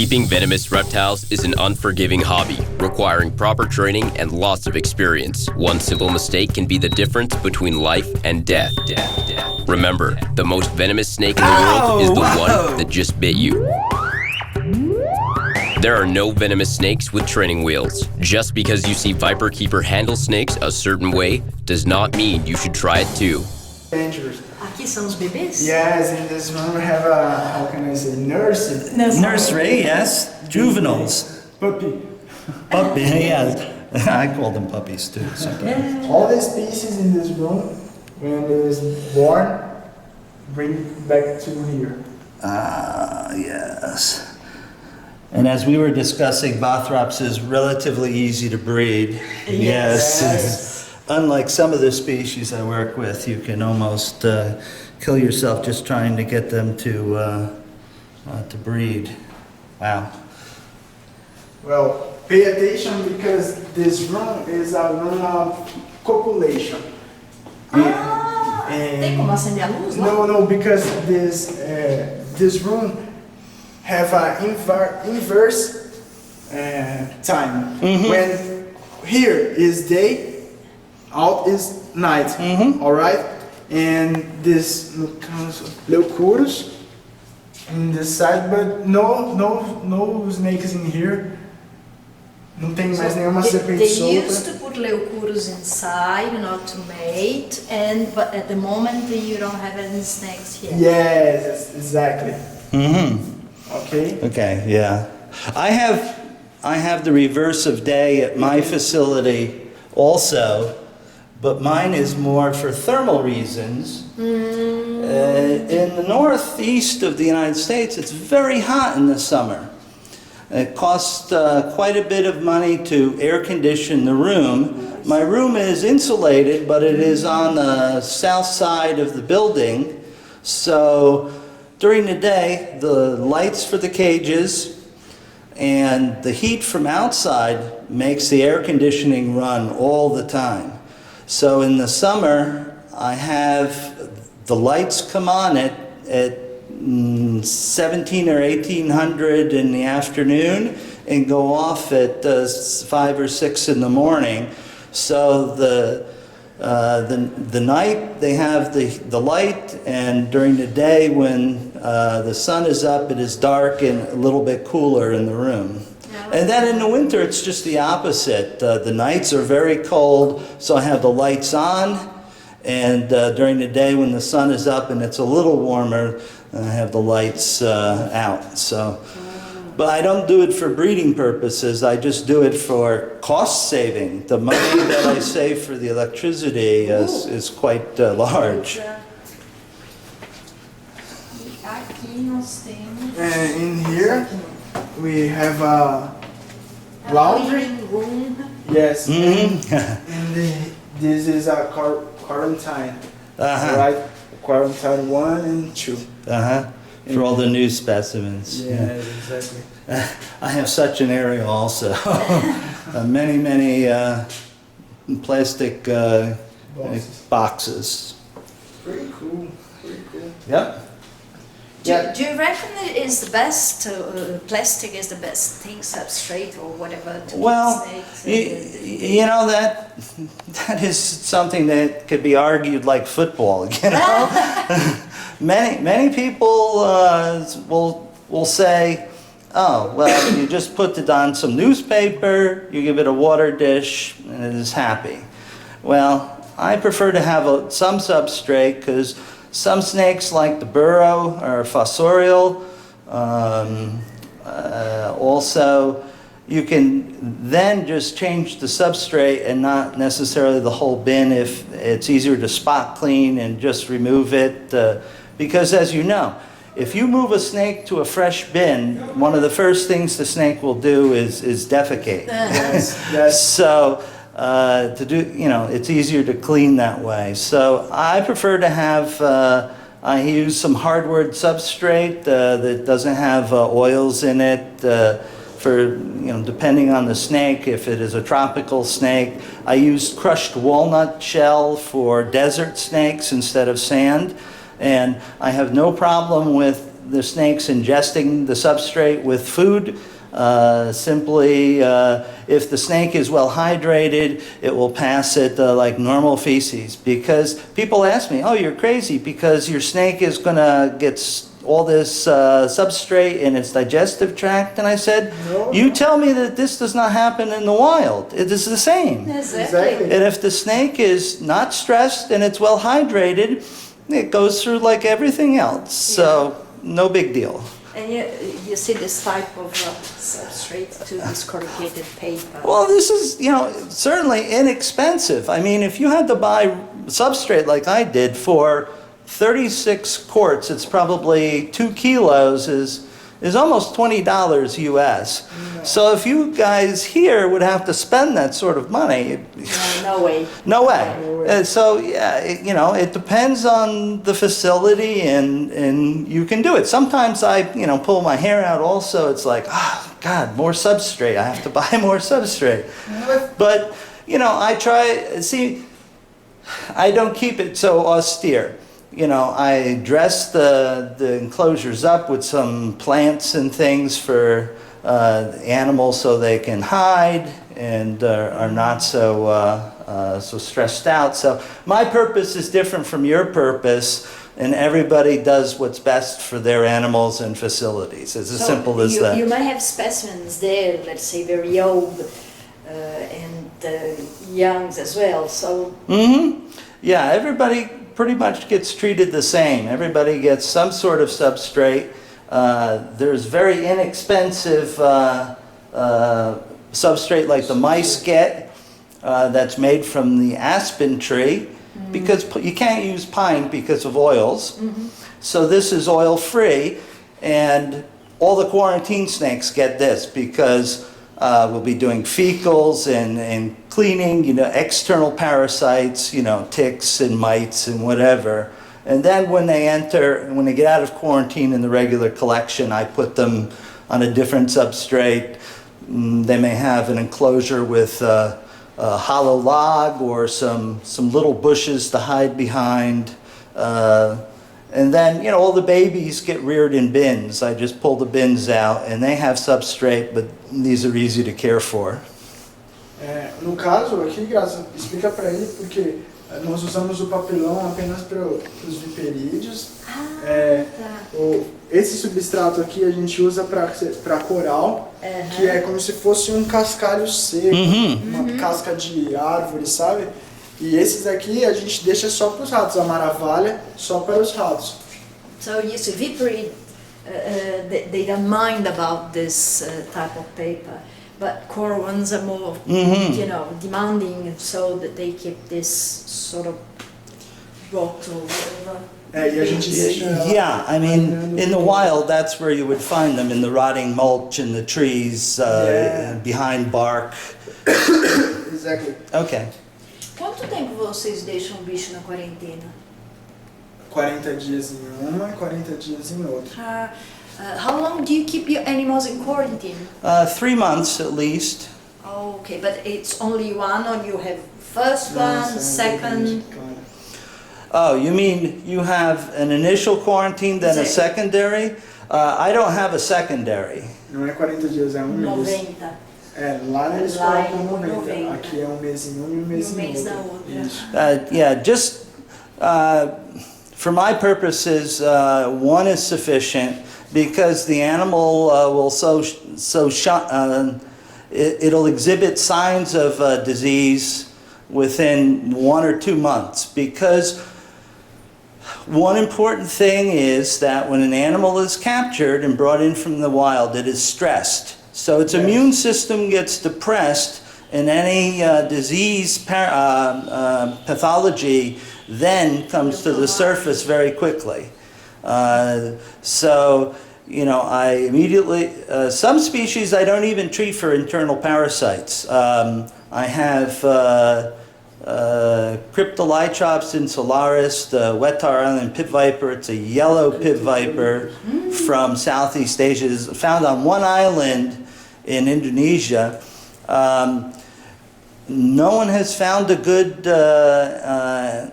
Keeping venomous reptiles is an unforgiving hobby, requiring proper training and lots of experience. One simple mistake can be the difference between life and death. Remember, the most venomous snake in the world is the one that just bit you. There are no venomous snakes with training wheels. Just because you see viperkeeper handle snakes a certain way does not mean you should try it too. Dangerous. Aqui são os bebês? Yes, in this room we have a, how can I say, nursery. Nursery, yes. Juveniles. Puppy. Puppy, yeah. I call them puppies too. Sometimes. All the species in this room, when it is born, bring back to here. Ah, yes. And as we were discussing, Bothrops is relatively easy to breed. Yes. Unlike some of the species I work with, you can almost kill yourself just trying to get them to breed. Wow. Well, pay attention because this room is a room of copulation. Tem como acender a luz? No, because this room have a inverse time. When here is day, out is night. All right, and this leucurus in this side, but no snakes in here. Não tem mais nenhuma serpente They solta. used to put leucurus inside, not to mate, but at the moment you don't have any snakes here. Yes, exactly. Okay. Okay, yeah. I have the reverse of day at my facility also, but mine is more for thermal reasons. In the northeast of the United States, it's very hot in the summer. It costs quite a bit of money to air condition the room. My room is insulated, but it is on the south side of the building. So during the day, the lights for the cages and the heat from outside makes the air conditioning run all the time. So in the summer, I have the lights come on at 17 or 1800 in the afternoon and go off at 5 or 6 in the morning. So the night they have the light, and during the day when the sun is up, it is dark and a little bit cooler in the room. And then in the winter, it's just the opposite. The nights are very cold, so I have the lights on, and during the day when the sun is up and it's a little warmer, I have the lights out. So, but I don't do it for breeding purposes. I just do it for cost saving. The money that I save for the electricity is quite large. Aqui nós temos. And in here we have a laundry room. Yes. And this is a quarantine. Right? Quarantine 1 and 2. For all the new specimens. Yeah, exactly. I have such an area also. Many plastic boxes. Pretty cool. Yep. Do you reckon it is the best, plastic is the best thing, substrate or whatever to keep snakes? You know, that is something that could be argued like football, you know? Many people will say, oh, well, you just put it on some newspaper, you give it a water dish, and it is happy. Well, I prefer to have some substrate because some snakes, like the burrow, are fossorial. Also, you can then just change the substrate and not necessarily the whole bin if it's easier to spot clean and just remove it. Because as you know, if you move a snake to a fresh bin, one of the first things the snake will do is defecate. Yes. So to do, you know, it's easier to clean that way. So I prefer to have, I use some hardwood substrate that doesn't have oils in it for, you know, depending on the snake. If it is a tropical snake, I use crushed walnut shell for desert snakes instead of sand. And I have no problem with the snake's ingesting the substrate with food. Simply, if the snake is well hydrated, it will pass it like normal feces. Because people ask me, oh, you're crazy because your snake is going to get all this substrate in its digestive tract. And I said, No. you tell me that this does not happen in the wild. It is the same. Exactly. And if the snake is not stressed and it's well hydrated, it goes through like everything else. So no big deal. And you see this type of substrate to this corrugated paper. Well, this is, certainly inexpensive. I mean, if you had to buy substrate like I did for 36 quarts, it's probably 2 kilos, is almost $20 US. No. So if you guys here would have to spend that sort of money, No way. no way. No way. So, yeah, it depends on the facility and you can do it. Sometimes I, pull my hair out also. It's like, oh, God, more substrate. I have to buy more substrate. But, I try, see, I don't keep it so austere. I dress the enclosures up with some plants and things for animals so they can hide and are not so stressed out. So my purpose is different from your purpose, and everybody does what's best for their animals and facilities. It's as simple as that. You might have specimens there, let's say very old and youngs as well. So. Yeah, everybody pretty much gets treated the same. Everybody gets some sort of substrate. There's very inexpensive substrate like the mice get that's made from the aspen tree because you can't use pine because of oils. So this is oil free, and all the quarantine snakes get this because we'll be doing fecals and cleaning, external parasites, ticks and mites and whatever. And then when they get out of quarantine in the regular collection, I put them on a different substrate. They may have an enclosure with a hollow log or some little bushes to hide behind. And then, all the babies get reared in bins. I just pull the bins out and they have substrate, but these are easy to care for. No caso aqui, Graça, explica para ele porque nós usamos o papelão apenas para os viperídeos. Esse substrato aqui a gente usa para coral, que é como se fosse um cascalho seco, uma casca de árvore, sabe? E esses aqui a gente deixa só para os ratos, a maravalha só para os ratos. So you see, viperi, they don't mind about this type of paper, but coral ones are more, demanding, so that they keep this sort of rot or whatever. E a gente deixa Yeah, I mean, in the wild, that's where you would find them, in the rotting mulch in the trees, behind bark. Exactly. Okay. Quanto tempo vocês deixam o bicho na quarentena? 40 dias em uma e 40 dias em outra. How long do you keep your animals in quarantine? 3 months at least. Oh, okay, but it's only one, or you have first one, second? Oh, you mean you have an initial quarantine, then a secondary? I don't have a secondary. Não é 40 dias, é um mês. 90. Lá eles colocam 90. Aqui é um mês em um e um mês em outro. Isso. Yeah, just for my purposes, 1 is sufficient because the animal will it'll exhibit signs of disease within 1 or 2 months. Because one important thing is that when an animal is captured and brought in from the wild, it is stressed. So its immune system gets depressed, and any disease pathology then comes to the surface very quickly. So, I immediately, some species I don't even treat for internal parasites. I have Cryptolytrops insularis, the wet tar island pit viper. It's a yellow pit viper from Southeast Asia. It's found on one island in Indonesia. No one has found a good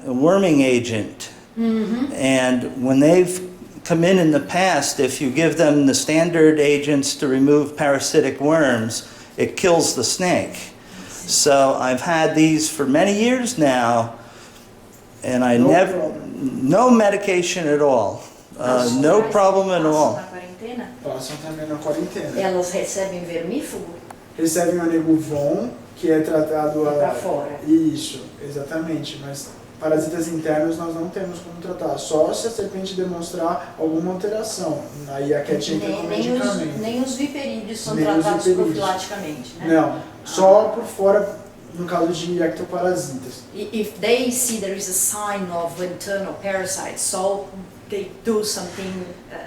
worming agent. And when they've come in the past, if you give them the standard agents to remove parasitic worms, it kills the snake. So I've had these for many years now, and I no medication at all. No problem at all. Passam também na quarentena. Elas recebem vermífugo? Recebem o aneguvon, que é tratado Pra fora. Isso, exatamente. Mas parasitas internos nós não temos como tratar. Só se a serpente demonstrar alguma alteração. Aí a cat entra com medicamento. Nem os viperídeos são tratados profilaticamente, né? Não, só por fora no caso de ectoparasitas. If they see there is a sign of internal parasites, so they do something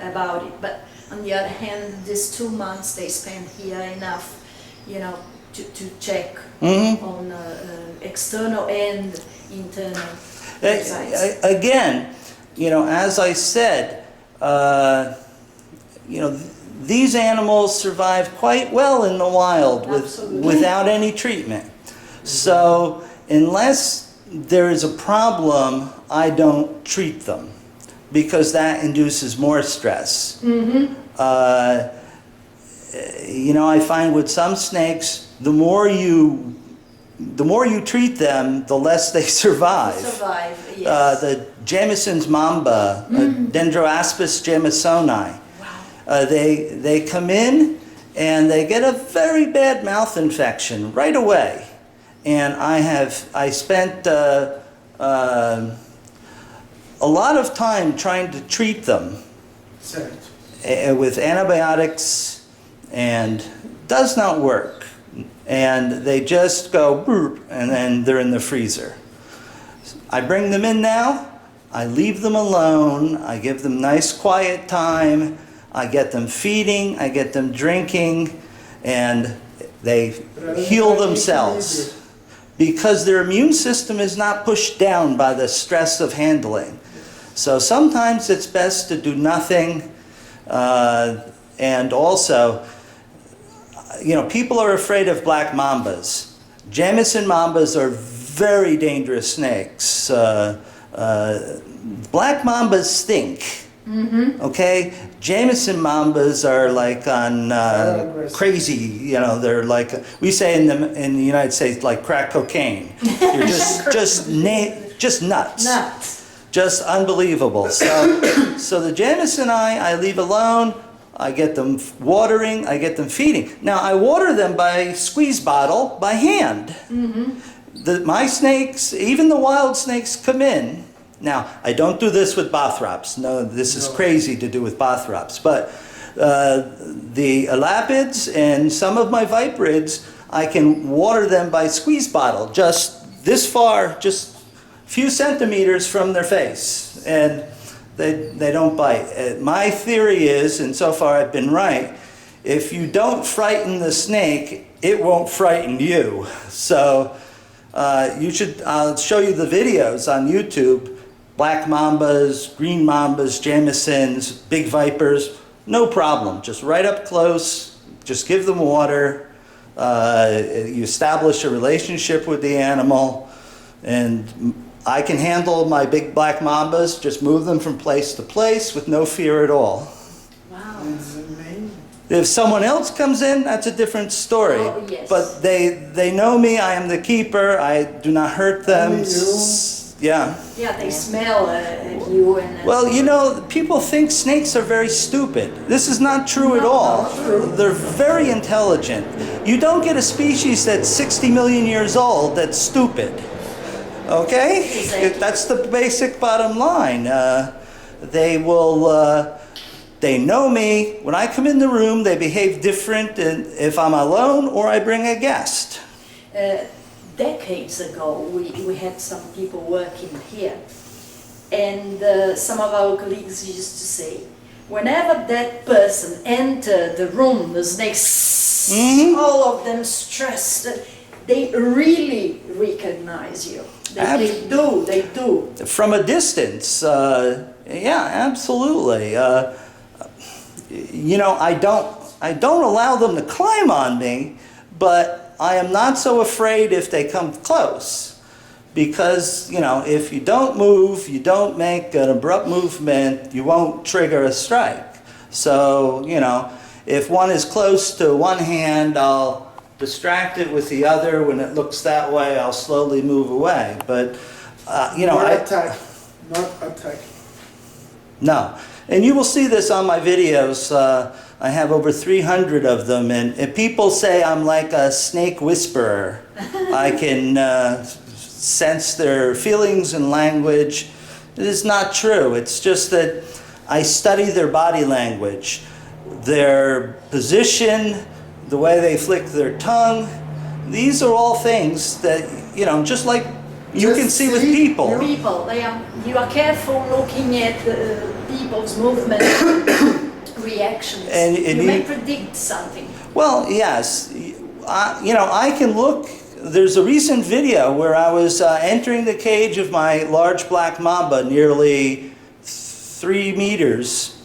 about it. But on the other hand, these 2 months they spend here enough, you know, to check on external and internal parasites. Again, you know, as I said, you know, these animals survive quite well in the wild without any treatment. So unless there is a problem, I don't treat them because that induces more stress. You know, I find with some snakes, the more you treat them, the less they survive. Yes. The Jamison's mamba, Dendroaspis jamisoni, they come in and they get a very bad mouth infection right away. And I spent a lot of time trying to treat them with antibiotics, and does not work. And they just go boop, and then they're in the freezer. I bring them in now, I leave them alone, I give them nice quiet time, I get them feeding, I get them drinking, and they heal themselves. Because their immune system is not pushed down by the stress of handling. So sometimes it's best to do nothing. And also, you know, people are afraid of black mambas. Jamison mambas are very dangerous snakes. Black mambas stink. Okay? Jamison mambas are like on crazy, you know, they're like, we say in the United States, like crack cocaine. You're just nuts. Just unbelievable. So the Jamison I leave alone. I get them watering, I get them feeding. Now I water them by squeeze bottle, by hand. My snakes, even the wild snakes come in. Now, I don't do this with Bothrops. No, this is crazy to do with Bothrops. But the elapids and some of my viperids, I can water them by squeeze bottle, just this far, just a few centimeters from their face. And they don't bite. My theory is, and so far I've been right, if you don't frighten the snake, it won't frighten you. So I'll show you the videos on YouTube. Black mambas, green mambas, Jamisons, big vipers, no problem. Just right up close, just give them water. You establish a relationship with the animal, and I can handle my big black mambas, just move them from place to place with no fear at all. Wow. If someone else comes in, that's a different story. Oh, yes. But they know me, I am the keeper, I do not hurt them. Yeah. Yeah, they smell you and... Well, you know, people think snakes are very stupid. This is not true at all. They're very intelligent. You don't get a species that's 60 million years old that's stupid. Okay? That's the basic bottom line. They know me. When I come in the room, they behave different if I'm alone or I bring a guest. Decades ago, we had some people working here, and some of our colleagues used to say, whenever that person entered the room, the snakes, all of them stressed, they really recognize you. They do. From a distance, yeah, absolutely. You know, I don't allow them to climb on me, but I am not so afraid if they come close. because, you know, if you don't move, you don't make an abrupt movement, you won't trigger a strike. So, you know, if one is close to one hand, I'll distract it with the other. When it looks that way, I'll slowly move away. But, you know, Not attack. Not attack. No. And you will see this on my videos. I have over 300 of them, and people say I'm like a snake whisperer. I can sense their feelings and language. It is not true. It's just that I study their body language, their position, the way they flick their tongue. These are all things that, you know, just like you can see with people. People, you are careful looking at people's movement, reactions. And you may predict something. Well, yes. You know, I can look. There's a recent video where I was entering the cage of my large black mamba, nearly 3 meters.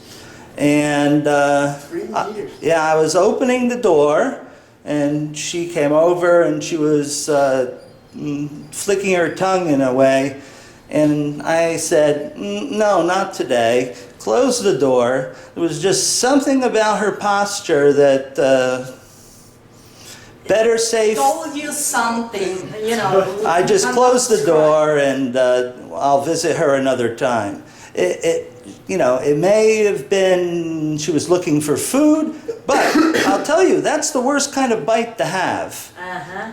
And 3 meters? yeah, I was opening the door, and she came over, and she was flicking her tongue in a way. And I said, no, not today. Closed the door. There was just something about her posture that better safe. Told you something, you know. I just closed the door, and I'll visit her another time. You know, it may have been she was looking for food, but I'll tell you, that's the worst kind of bite to have.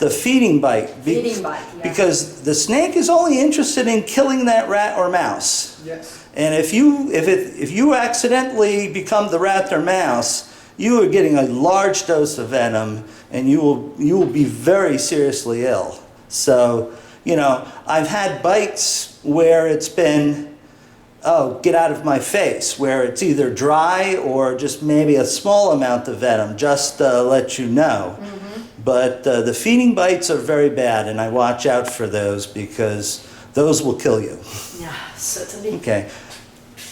The feeding bite. Feeding bite, yeah. Because the snake is only interested in killing that rat or mouse. Yes. And if you accidentally become the rat or mouse, you are getting a large dose of venom, and you will be very seriously ill. So, you know, I've had bites where it's been, oh, get out of my face, where it's either dry or just maybe a small amount of venom, just to let you know. But the feeding bites are very bad, and I watch out for those because those will kill you. Yeah, certainly. Okay.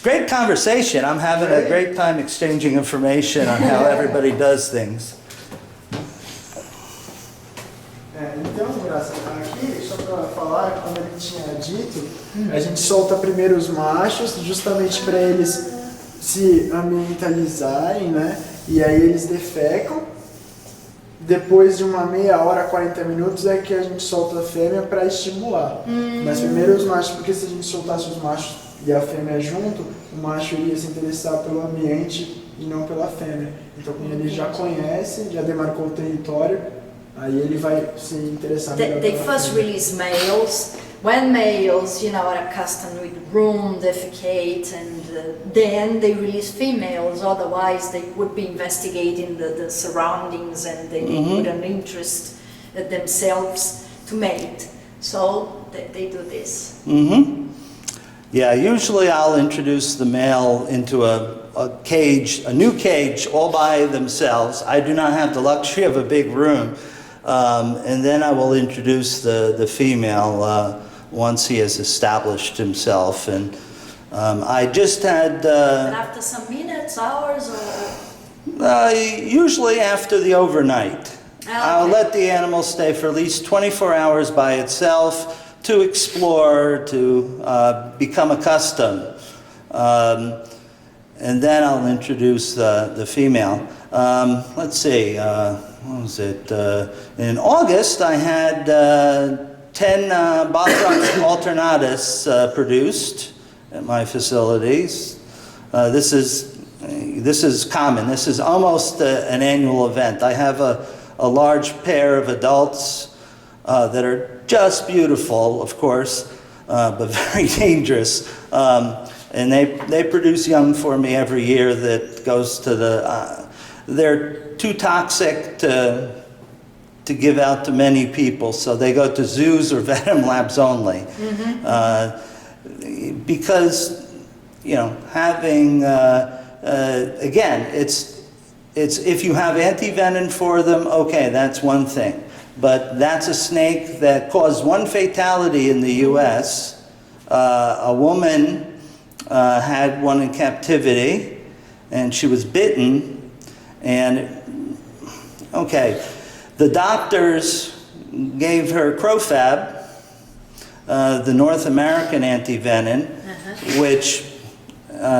Great conversation. I'm having a great time exchanging information on how everybody does things. Então, Graça, aqui, só para falar, como ele tinha dito, a gente solta primeiro os machos, justamente para eles se ambientalizarem, né? E aí eles defecam. Depois de uma meia hora, 40 minutos, é que a gente solta a fêmea para estimular. Mas primeiro os machos, porque se a gente soltasse os machos e a fêmea junto, o macho iria se interessar pelo ambiente e não pela fêmea. Então, como ele já conhece, já demarcou o território, aí ele vai se interessar melhor They pela first fêmea. release males. When males, you know, are accustomed with roam, defecate, and then they release females. Otherwise, they would be investigating the surroundings, and they would have an interest themselves to mate. So they do this. Yeah, usually I'll introduce the male into a cage, a new cage, all by themselves. I do not have the luxury of a big room. And then I will introduce the female once he has established himself. And I just had... And after some minutes, hours, or... usually after the overnight. I'll let the animal stay for at least 24 hours by itself to explore, to become accustomed. And then I'll introduce the female. Let's see, what was it? In August, I had 10 Bothrops alternatus produced at my facilities. This is common. This is almost an annual event. I have a large pair of adults that are just beautiful, of course, but very dangerous. And they produce young for me every year that goes to the... they're too toxic to give out to many people, so they go to zoos or venom labs only. Because, you know, having, again, it's if you have anti-venom for them, okay, that's one thing. But that's a snake that caused one fatality in the U.S. A woman had one in captivity, and she was bitten, and, okay, the doctors gave her Crofab, the North American antivenin, which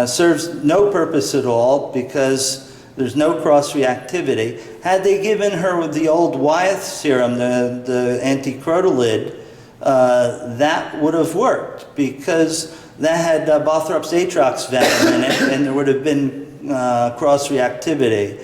serves no purpose at all because there's no cross-reactivity. Had they given her the old Wyeth serum, the anticrotalid, that would have worked because that had Bothrop's atrox venom in it, and there would have been cross-reactivity.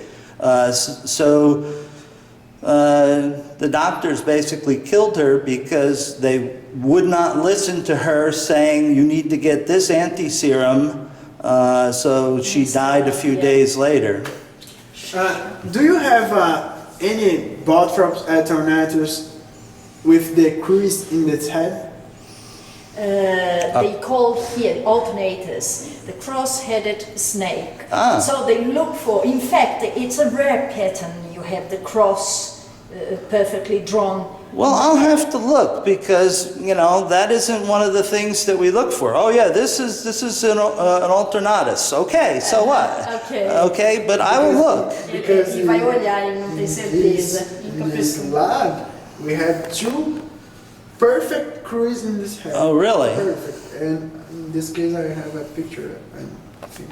The doctors basically killed her because they would not listen to her saying, you need to get this anti-serum, so she died a few days later. Do you have any Bothrops alternatus with the crease in its head? They call here alternators, the cross-headed snake. Ah. So they look for, in fact, it's a rare pattern. You have the cross perfectly drawn. Well, I'll have to look because, you know, that isn't one of the things that we look for. Oh yeah, this is an alternatus. Okay, so what? Okay, but I will look. Because se vai olhar e não tem certeza. in this lab, we had two perfect crease in this head. Oh, really? Perfect. And in this case, I have a picture, I think.